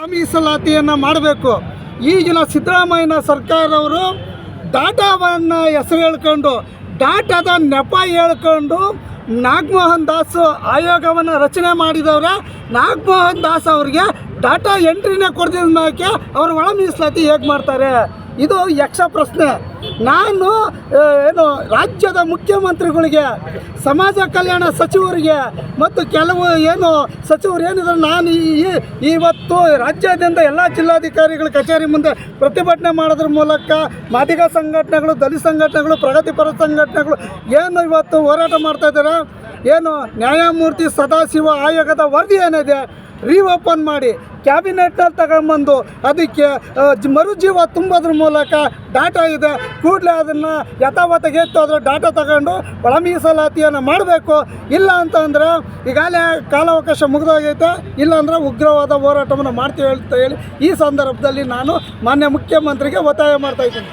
ಮೀಸಲಾತಿಯನ್ನು ಮಾಡಬೇಕು. ಈಗಿನ ಸಿದ್ದರಾಮಯ್ಯನ ಸರ್ಕಾರದವರು ಡಾಟಾವನ್ನು ಹೆಸರು ಹೇಳ್ಕೊಂಡು ಡಾಟಾದ ನೆಪ ಹೇಳ್ಕೊಂಡು ನಾಗಮೋಹನ್ ದಾಸ್ ಆಯೋಗವನ್ನು ರಚನೆ ಮಾಡಿದವ್ರೆ. ನಾಗಮೋಹನ್ ದಾಸ್ ಅವ್ರಿಗೆ ಡಾಟಾ ಎಂಟ್ರಿನೇ ಕೊಡ್ದಿದ್ದಕ್ಕೆ ಅವರು ಒಳ ಮೀಸಲಾತಿ ಹೇಗೆ ಮಾಡ್ತಾರೆ? ಇದು ಯಕ್ಷ ಪ್ರಶ್ನೆ. ನಾನು ರಾಜ್ಯದ ಮುಖ್ಯಮಂತ್ರಿಗಳಿಗೆ, ಸಮಾಜ ಕಲ್ಯಾಣ ಸಚಿವರಿಗೆ ಮತ್ತು ಕೆಲವು ಸಚಿವರು ಏನಿದ್ರು, ನಾನು ಇವತ್ತು ರಾಜ್ಯಾದ್ಯಂತ ಎಲ್ಲ ಜಿಲ್ಲಾಧಿಕಾರಿಗಳ ಕಚೇರಿ ಮುಂದೆ ಪ್ರತಿಭಟನೆ ಮಾಡೋದ್ರ ಮೂಲಕ ಮಾದಿಗ ಸಂಘಟನೆಗಳು, ದಲಿತ ಸಂಘಟನೆಗಳು, ಪ್ರಗತಿಪರ ಸಂಘಟನೆಗಳು ಇವತ್ತು ಹೋರಾಟ ಮಾಡ್ತಾಯಿದ್ದಾರೆ. ನ್ಯಾಯಮೂರ್ತಿ ಸದಾಶಿವ ಆಯೋಗದ ವರದಿ ಏನಿದೆ ರೀಓಪನ್ ಮಾಡಿ ಕ್ಯಾಬಿನೆಟ್ನಲ್ಲಿ ತಗೊಂಬಂದು ಅದಕ್ಕೆ ಮರುಜೀವ ತುಂಬೋದ್ರ ಮೂಲಕ ಡಾಟಾ ಇದೆ, ಕೂಡಲೇ ಅದನ್ನು ಯಥಾವತ್ತಾಗಿ ಎತ್ತೋದ್ರೆ ಡಾಟಾ ತಗೊಂಡು ಒಳ ಮೀಸಲಾತಿಯನ್ನು ಮಾಡಬೇಕು. ಇಲ್ಲ ಅಂತಂದರೆ ಈಗಾಗಲೇ ಕಾಲಾವಕಾಶ ಮುಗಿದೋಗೈತೆ, ಇಲ್ಲಾಂದರೆ ಉಗ್ರವಾದ ಹೋರಾಟವನ್ನು ಮಾಡ್ತೀವಿ ಅಂತ ಹೇಳಿ ಈ ಸಂದರ್ಭದಲ್ಲಿ ನಾನು ಮಾನ್ಯ ಮುಖ್ಯಮಂತ್ರಿಗೆ ಒತ್ತಾಯ ಮಾಡ್ತಾಯಿದ್ದೀನಿ.